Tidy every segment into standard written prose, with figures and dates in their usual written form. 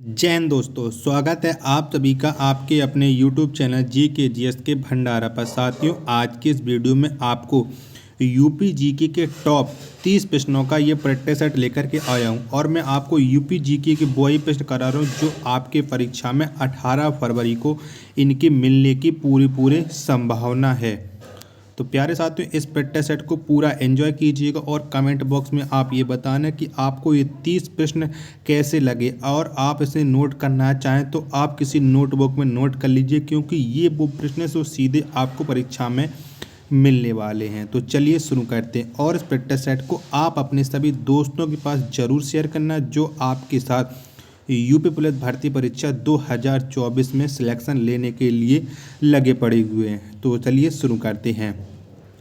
जय हिंद दोस्तों, स्वागत है आप सभी का आपके अपने YouTube चैनल GK GS के भंडारा पर। साथियों, आज की इस वीडियो में आपको यूपी जीके के टॉप 30 प्रश्नों का ये प्रैक्टिस सेट लेकर के आया हूँ और मैं आपको यूपी जीके के वही प्रश्न करा रहा हूँ जो आपके परीक्षा में 18 फरवरी को इनके मिलने की पूरी संभावना है। तो प्यारे साथियों, इस प्रैक्टिस सेट को पूरा एंजॉय कीजिएगा और कमेंट बॉक्स में आप ये बताना कि आपको ये 30 प्रश्न कैसे लगे और आप इसे नोट करना चाहें तो आप किसी नोटबुक में नोट कर लीजिए, क्योंकि ये वो प्रश्न है जो सीधे आपको परीक्षा में मिलने वाले हैं। तो चलिए शुरू करते हैं और इस प्रैक्टिस सेट को आप अपने सभी दोस्तों के पास ज़रूर शेयर करना जो आपके साथ यूपी पुलिस भर्ती परीक्षा 2024 में सिलेक्शन लेने के लिए लगे पड़े हुए हैं। तो चलिए शुरू करते हैं।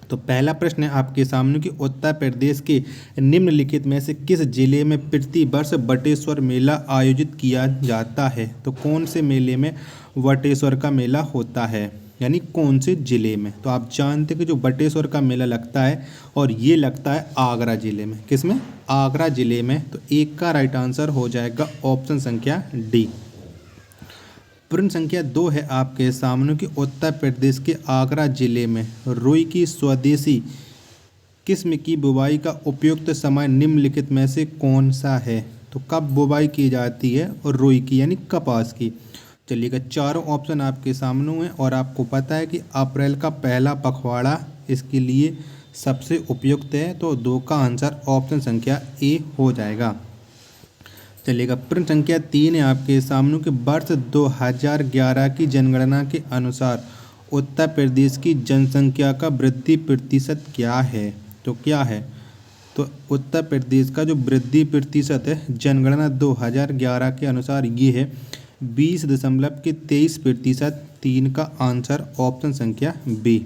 तो पहला प्रश्न है आपके सामने कि उत्तर प्रदेश के निम्नलिखित में से किस जिले में प्रति वर्ष बटेश्वर मेला आयोजित किया जाता है। तो कौन से मेले में बटेश्वर का मेला होता है, यानी कौन से ज़िले में। तो आप जानते हैं कि जो बटेश्वर का मेला लगता है और ये लगता है आगरा ज़िले में। किस में? आगरा ज़िले में। तो एक का राइट आंसर हो जाएगा ऑप्शन संख्या डी। प्रश्न संख्या 2 है आपके सामने कि उत्तर प्रदेश के आगरा जिले में रुई की स्वदेशी किस्म की बुवाई का उपयुक्त समय निम्नलिखित में से कौन सा है। तो कब बुवाई की जाती है और रुई की यानी कपास की। चलिएगा, चारों ऑप्शन आपके सामने हैं और आपको पता है कि अप्रैल का पहला पखवाड़ा इसके लिए सबसे उपयुक्त है। तो 2 का आंसर ऑप्शन संख्या ए हो जाएगा। चलिएगा, प्रश्न संख्या 3 है आपके सामने के वर्ष 2011 की जनगणना के अनुसार उत्तर प्रदेश की जनसंख्या का वृद्धि प्रतिशत क्या है। तो क्या है? तो उत्तर प्रदेश का जो वृद्धि प्रतिशत है जनगणना 2011 के अनुसार ये है 20.23%। 3 का आंसर ऑप्शन संख्या बी।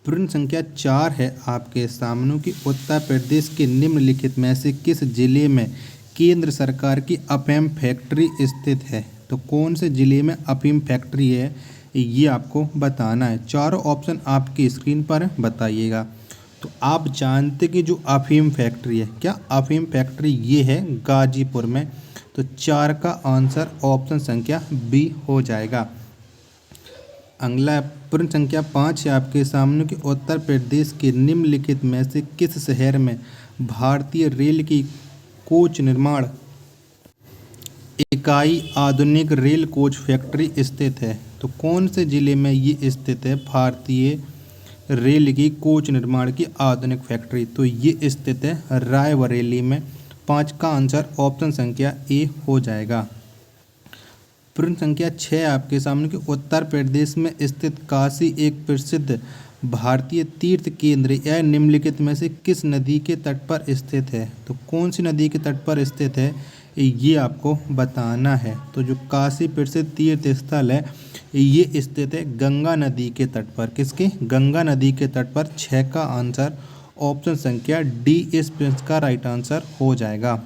प्रश्न संख्या 4 है आपके सामने कि उत्तर प्रदेश के निम्नलिखित में से किस जिले में केंद्र सरकार की अफीम फैक्ट्री स्थित है। तो कौन से ज़िले में अफीम फैक्ट्री है ये आपको बताना है। चारों ऑप्शन आपकी स्क्रीन पर बताइएगा। तो आप जानते कि जो अफीम फैक्ट्री है, क्या अफीम फैक्ट्री ये है गाजीपुर में। तो 4 का आंसर ऑप्शन संख्या बी हो जाएगा। अगला प्रश्न संख्या 5 है आपके सामने कि उत्तर प्रदेश के निम्नलिखित में से किस शहर में भारतीय रेल की कोच निर्माण इकाई आधुनिक रेल कोच फैक्ट्री स्थित है। तो कौन से ज़िले में ये स्थित है भारतीय रेल की कोच निर्माण की आधुनिक फैक्ट्री। तो ये स्थित है रायबरेली में। 5 का आंसर ऑप्शन संख्या ए हो जाएगा। प्रश्न संख्या 6 आपके सामने कि उत्तर प्रदेश में स्थित काशी एक प्रसिद्ध भारतीय तीर्थ केंद्र यह निम्नलिखित में से किस नदी के तट पर स्थित है। तो कौन सी नदी के तट पर स्थित है ये आपको बताना है। तो जो काशी प्रसिद्ध तीर्थ स्थल है ये स्थित है गंगा नदी के तट पर। किसके? गंगा नदी के तट पर। 6 का आंसर ऑप्शन संख्या डी इस प्रश्न का राइट आंसर हो जाएगा।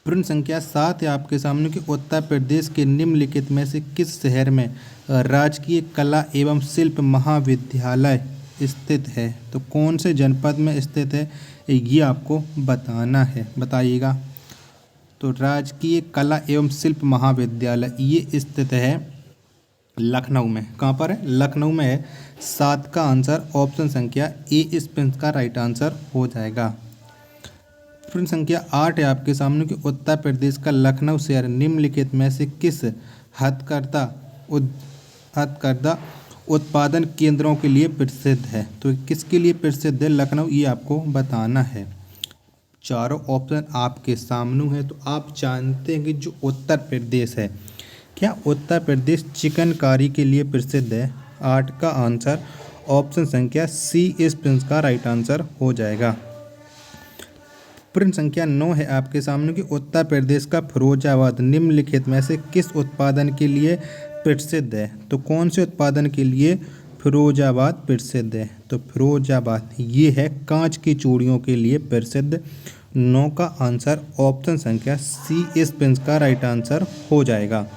प्रश्न संख्या 7 है आपके सामने कि उत्तर प्रदेश के निम्नलिखित में से किस शहर में राजकीय कला एवं शिल्प महाविद्यालय स्थित है। तो कौन से जनपद में स्थित है ये आपको बताना है, बताइएगा। तो राजकीय कला एवं शिल्प महाविद्यालय ये स्थित है लखनऊ में। कहाँ पर है? लखनऊ में है। 7 का आंसर ऑप्शन संख्या ए इस प्रश्न का राइट आंसर हो जाएगा। प्रश्न संख्या 8 है आपके सामने कि उत्तर प्रदेश का लखनऊ शहर निम्नलिखित में से किस हथकरघा उत्पादन केंद्रों के लिए प्रसिद्ध है। तो किसके लिए प्रसिद्ध है लखनऊ ये आपको बताना है। चारों ऑप्शन आपके सामने है। तो आप जानते हैं कि जो उत्तर प्रदेश है, क्या उत्तर प्रदेश चिकनकारी के लिए प्रसिद्ध है। 8 का आंसर ऑप्शन संख्या सी इस प्रश्न का राइट आंसर हो जाएगा। प्रश्न संख्या 9 है आपके सामने कि उत्तर प्रदेश का फिरोजाबाद निम्नलिखित में से किस उत्पादन के लिए प्रसिद्ध है। तो कौन से उत्पादन के लिए फिरोजाबाद प्रसिद्ध है। तो फिरोजाबाद ये है कांच की चूड़ियों के लिए प्रसिद्ध। 9 का आंसर ऑप्शन संख्या सी इस प्रश्न का राइट आंसर हो जाएगा।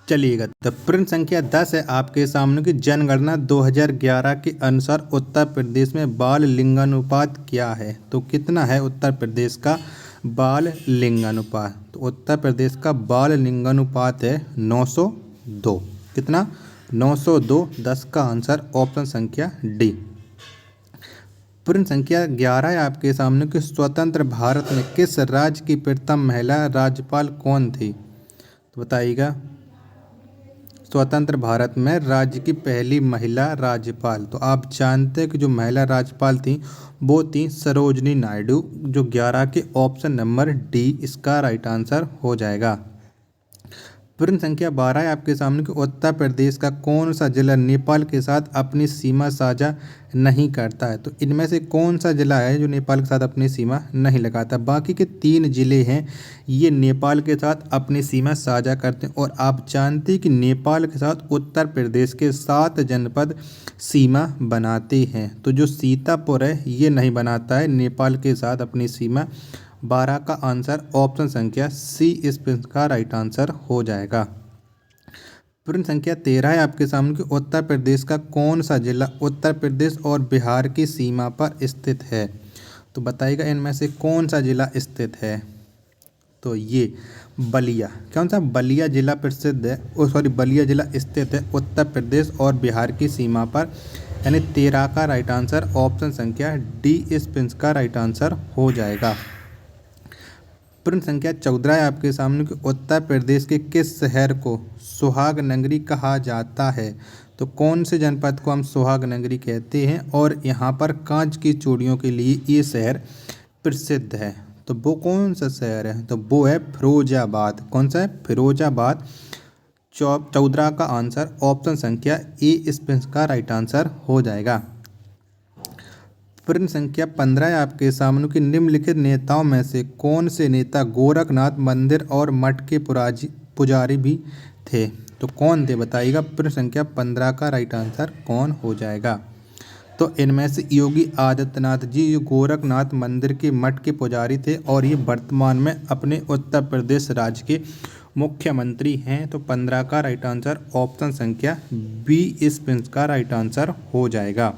चलिएगा, तो प्रश्न संख्या 10 है आपके सामने की जनगणना 2011 के अनुसार उत्तर प्रदेश में बाल लिंगानुपात क्या है। तो कितना है उत्तर प्रदेश का बाल लिंगानुपात। तो उत्तर प्रदेश का बाल लिंगानुपात है 902। कितना? 902। 10 का आंसर ऑप्शन संख्या डी। प्रश्न संख्या 11 है आपके सामने कि स्वतंत्र भारत में किस राज्य की प्रथम महिला राज्यपाल कौन थी? तो बताइएगा, स्वतंत्र भारत में राज्य की पहली महिला राज्यपाल। तो आप जानते हैं कि जो महिला राज्यपाल थी वो थी सरोजनी नायडू। जो 11 के ऑप्शन नंबर डी इसका राइट आंसर हो जाएगा। प्रश्न संख्या 12 है आपके सामने कि उत्तर प्रदेश का कौन सा जिला नेपाल के साथ अपनी सीमा साझा नहीं करता है? तो इनमें से कौन सा जिला है जो नेपाल के साथ अपनी सीमा नहीं लगाता? बाकी के 3 जिले हैं ये नेपाल के साथ अपनी सीमा साझा करते हैं। और आप जानते हैं कि नेपाल के साथ उत्तर प्रदेश के 7 जनपद सीमा बनाते हैं। तो जो सीतापुर है ये नहीं बनाता है नेपाल के साथ अपनी सीमा। 12 का आंसर ऑप्शन संख्या सी इस प्रश्न का राइट आंसर हो जाएगा। प्रश्न संख्या 13 है आपके सामने कि उत्तर प्रदेश का कौन सा जिला उत्तर प्रदेश और बिहार की सीमा पर स्थित है? तो बताइएगा इनमें से कौन सा जिला स्थित है? तो ये बलिया। कौन सा? बलिया जिला प्रसिद्ध है, बलिया जिला स्थित है उत्तर प्रदेश और बिहार की सीमा पर। यानी 13 का राइट आंसर ऑप्शन संख्या डी इस प्रश्न का राइट आंसर हो जाएगा। प्रश्न संख्या 14 है आपके सामने कि उत्तर प्रदेश के किस शहर को सुहाग नगरी कहा जाता है? तो कौन से जनपद को हम सुहाग नगरी कहते हैं और यहाँ पर कांच की चूड़ियों के लिए ये शहर प्रसिद्ध है? तो वो कौन सा शहर है? तो वो है फिरोजाबाद। कौन सा है? फिरोजाबाद। 14 का आंसर ऑप्शन संख्या ए इस प्रश्न का राइट आंसर हो जाएगा। प्रश्न संख्या 15 है आपके सामने कि निम्नलिखित नेताओं में से कौन से नेता गोरखनाथ मंदिर और मठ के पुजारी भी थे? तो कौन थे बताइएगा। प्रश्न संख्या 15 का राइट आंसर कौन हो जाएगा? तो इनमें से योगी आदित्यनाथ जी जो गोरखनाथ मंदिर के मठ के पुजारी थे और ये वर्तमान में अपने उत्तर प्रदेश राज्य के मुख्यमंत्री हैं। तो 15 का राइट आंसर ऑप्शन संख्या बी इस प्रश्न का राइट आंसर हो जाएगा।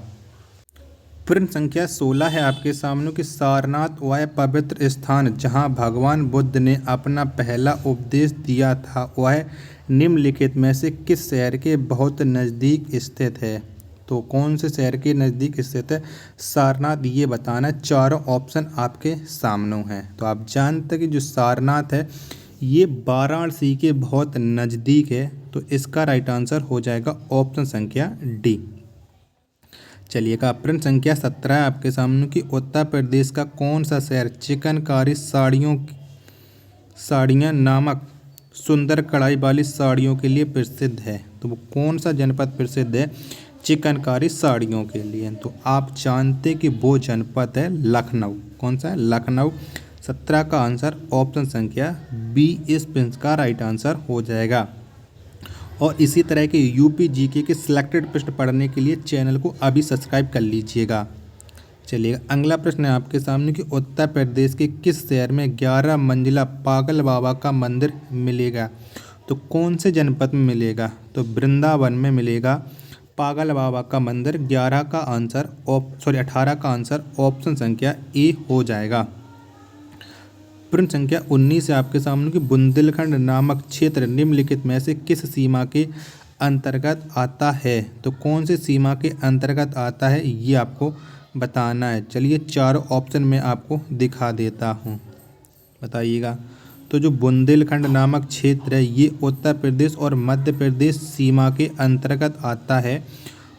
प्रश्न संख्या 16 है आपके सामने कि सारनाथ वह पवित्र स्थान जहां भगवान बुद्ध ने अपना पहला उपदेश दिया था वह निम्नलिखित में से किस शहर के बहुत नज़दीक स्थित है? तो कौन से शहर के नज़दीक स्थित है सारनाथ, ये बताना। चारों ऑप्शन आपके सामने हैं। तो आप जानते हैं कि जो सारनाथ है ये वाराणसी के बहुत नज़दीक है। तो इसका राइट आंसर हो जाएगा ऑप्शन संख्या डी। चलिएगा, प्रश्न संख्या 17 है आपके सामने कि उत्तर प्रदेश का कौन सा शहर चिकनकारी साड़ियाँ नामक सुंदर कढ़ाई वाली साड़ियों के लिए प्रसिद्ध है? तो वो कौन सा जनपद प्रसिद्ध है चिकनकारी साड़ियों के लिए? तो आप जानते कि वो जनपद है लखनऊ। कौन सा है? लखनऊ। 17 का आंसर ऑप्शन संख्या बी इस प्रश्न का राइट आंसर हो जाएगा। और इसी तरह के यूपी जीके के सिलेक्टेड प्रश्न पढ़ने के लिए चैनल को अभी सब्सक्राइब कर लीजिएगा। चलिए अगला प्रश्न है आपके सामने कि उत्तर प्रदेश के किस शहर में 11 मंजिला पागल बाबा का मंदिर मिलेगा? तो कौन से जनपद में मिलेगा? तो वृंदावन में मिलेगा पागल बाबा का मंदिर। 18 का आंसर ऑप्शन संख्या ए हो जाएगा। प्रश्न संख्या 19 है आपके सामने कि बुंदेलखंड नामक क्षेत्र निम्नलिखित में से किस सीमा के अंतर्गत आता है? तो कौन से सीमा के अंतर्गत आता है ये आपको बताना है। चलिए चारों ऑप्शन में आपको दिखा देता हूँ, बताइएगा। तो जो बुंदेलखंड नामक क्षेत्र है ये उत्तर प्रदेश और मध्य प्रदेश सीमा के अंतर्गत आता है।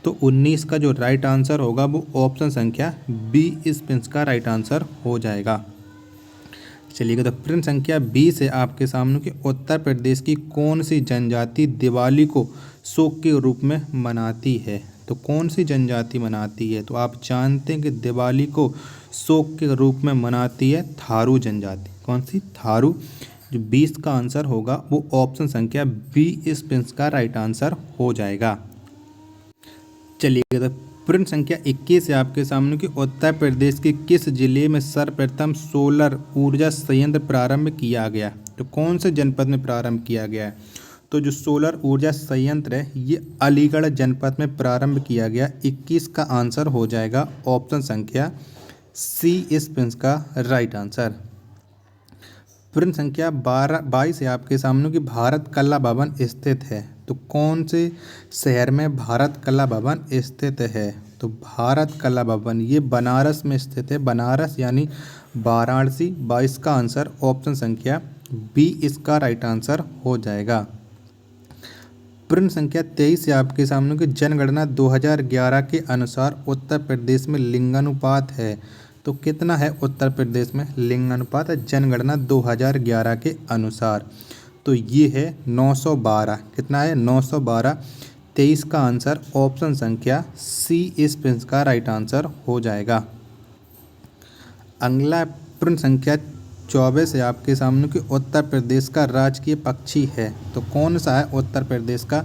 तो 19 का जो राइट आंसर होगा वो ऑप्शन संख्या बी इस प्रश्न का राइट आंसर हो जाएगा। चलिएगा, तो प्रश्न संख्या 20 है आपके सामने कि उत्तर प्रदेश की कौन सी जनजाति दिवाली को शोक के रूप में मनाती है? तो कौन सी जनजाति मनाती है? तो आप जानते हैं कि दिवाली को शोक के रूप में मनाती है थारू जनजाति। कौन सी? थारू। जो 20 का आंसर होगा वो ऑप्शन संख्या बी इस प्रश्न का राइट आंसर हो जाएगा। चलिएगा, तो प्रश्न संख्या 21 है आपके सामने कि उत्तर प्रदेश के किस जिले में सर्वप्रथम सोलर ऊर्जा संयंत्र प्रारंभ किया गया? तो कौन से जनपद में प्रारंभ किया गया है? तो जो सोलर ऊर्जा संयंत्र है ये अलीगढ़ जनपद में प्रारंभ किया गया। 21 का आंसर हो जाएगा ऑप्शन संख्या सी इस प्रश्न का राइट आंसर। प्रश्न संख्या 22 है आपके सामने कि भारत कला भवन स्थित है, तो कौन से शहर में भारत कला भवन स्थित है? तो भारत कला भवन ये बनारस में स्थित है, बनारस यानी वाराणसी। 22 का आंसर ऑप्शन संख्या बी इसका राइट आंसर हो जाएगा। प्रश्न संख्या 23 है आपके सामने कि जनगणना 2011 के अनुसार उत्तर प्रदेश में लिंगानुपात है, तो कितना है उत्तर प्रदेश में लिंगानुपात जनगणना 2011 के अनुसार? तो ये है 912। कितना है? 912। 23 का आंसर ऑप्शन संख्या सी इस प्रश्न का राइट आंसर हो जाएगा। अगला प्रश्न संख्या 24 है आपके सामने कि उत्तर प्रदेश का राजकीय पक्षी है, तो कौन सा है उत्तर प्रदेश का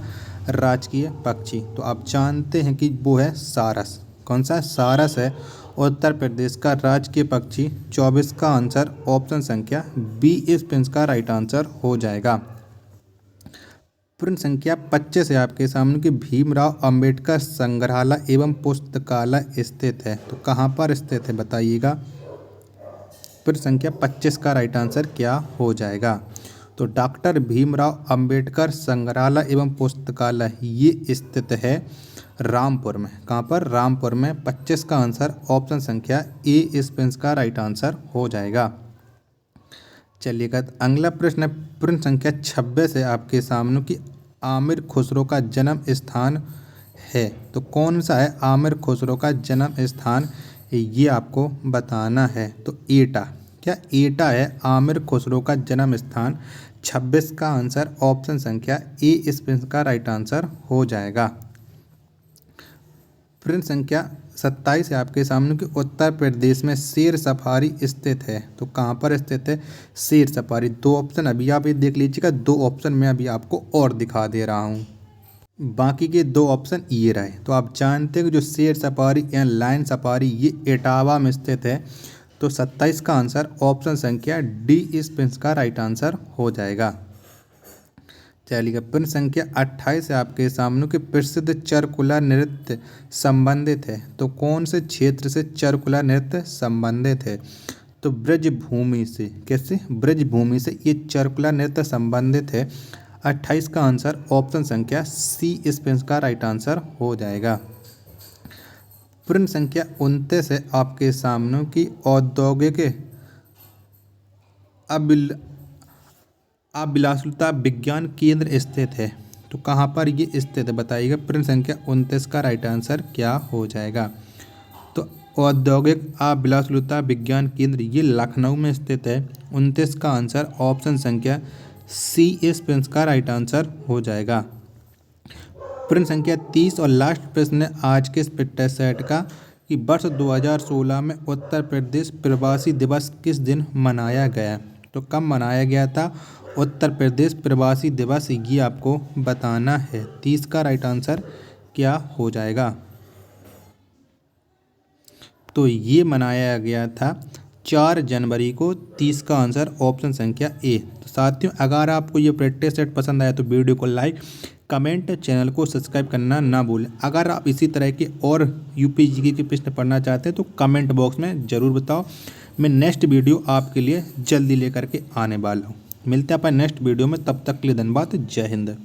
राजकीय पक्षी? तो आप जानते हैं कि वो है सारस। कौन सा? सारस है उत्तर प्रदेश का राजकीय पक्षी। 24 का आंसर ऑप्शन संख्या बी इस प्रश्न का राइट आंसर हो जाएगा। प्रश्न संख्या 25 है आपके सामने कि भीमराव अंबेडकर संग्रहालय एवं पुस्तकालय स्थित है, तो कहाँ पर स्थित है बताइएगा। प्रश्न संख्या 25 का राइट आंसर क्या हो जाएगा? तो डॉक्टर भीमराव अंबेडकर संग्रहालय एवं पुस्तकालय ये स्थित है रामपुर में। कहाँ पर? रामपुर में। 25 का आंसर ऑप्शन संख्या ए इस प्रश्न का राइट आंसर हो जाएगा। चलिएगा अगला प्रश्न है प्रश्न संख्या 26 है आपके सामने कि आमिर खुसरो का जन्म स्थान है, तो कौन सा है आमिर खुसरो का जन्म स्थान? ये आपको बताना है। तो एटा। क्या? एटा है आमिर खुसरो का जन्म स्थान। 26 का आंसर ऑप्शन संख्या ए इस प्रश्न का राइट आंसर हो जाएगा। प्रश्न संख्या 27 है आपके सामने कि उत्तर प्रदेश में शेर सफारी स्थित है, तो कहाँ पर स्थित है शेर सफारी? 2 ऑप्शन अभी आप ये देख लीजिएगा, 2 ऑप्शन मैं अभी आपको और दिखा दे रहा हूँ, बाकी के 2 ऑप्शन ये रहे। तो आप जानते हैं कि जो शेर सफारी या लायन सफारी ये इटावा में स्थित है। तो 27 का आंसर ऑप्शन संख्या डी इस प्रश्न का राइट आंसर हो जाएगा। चलिए प्रश्न संख्या 28 है आपके सामने कि प्रसिद्ध चरकुला नृत्य संबंधित है, तो कौन से क्षेत्र से चरकुला नृत्य संबंधित है? तो ब्रजभूमि से। कैसे? ब्रजभूमि से ये चरकुला नृत्य संबंधित है। 28 का आंसर ऑप्शन संख्या सी इस प्रश्न का राइट आंसर हो जाएगा। प्रश्न संख्या 29 है आपके सामने कि औद्योगिक अभिलाषुता विज्ञान केंद्र स्थित है, तो कहाँ पर ये स्थित है बताइएगा। प्रश्न संख्या 29 का राइट आंसर क्या हो जाएगा? तो औद्योगिक अभिलाषुता विज्ञान केंद्र ये लखनऊ में स्थित है। 29 का आंसर ऑप्शन संख्या सी इस प्रश्न का राइट आंसर हो जाएगा। प्रश्न संख्या 30 और लास्ट प्रश्न है आज के इस फिटनेस सेट का कि वर्ष 2016 में उत्तर प्रदेश प्रवासी दिवस किस दिन मनाया गया, तो कब मनाया गया था उत्तर प्रदेश प्रवासी दिवस? ये आपको बताना है। 30 का राइट आंसर क्या हो जाएगा? तो ये मनाया गया था 4 जनवरी को। 30 का आंसर ऑप्शन संख्या ए। तो साथियों अगर आपको ये प्रैक्टिस सेट पसंद आया तो वीडियो को लाइक कमेंट चैनल को सब्सक्राइब करना ना भूलें। अगर आप इसी तरह के और यूपी जीके के प्रश्न पढ़ना चाहते हैं तो कमेंट बॉक्स में ज़रूर बताओ। मैं नेक्स्ट वीडियो आपके लिए जल्दी लेकर के आने वाला हूँ। मिलते हैं अपन नेक्स्ट वीडियो में, तब तक के लिए धन्यवाद। जय हिंद।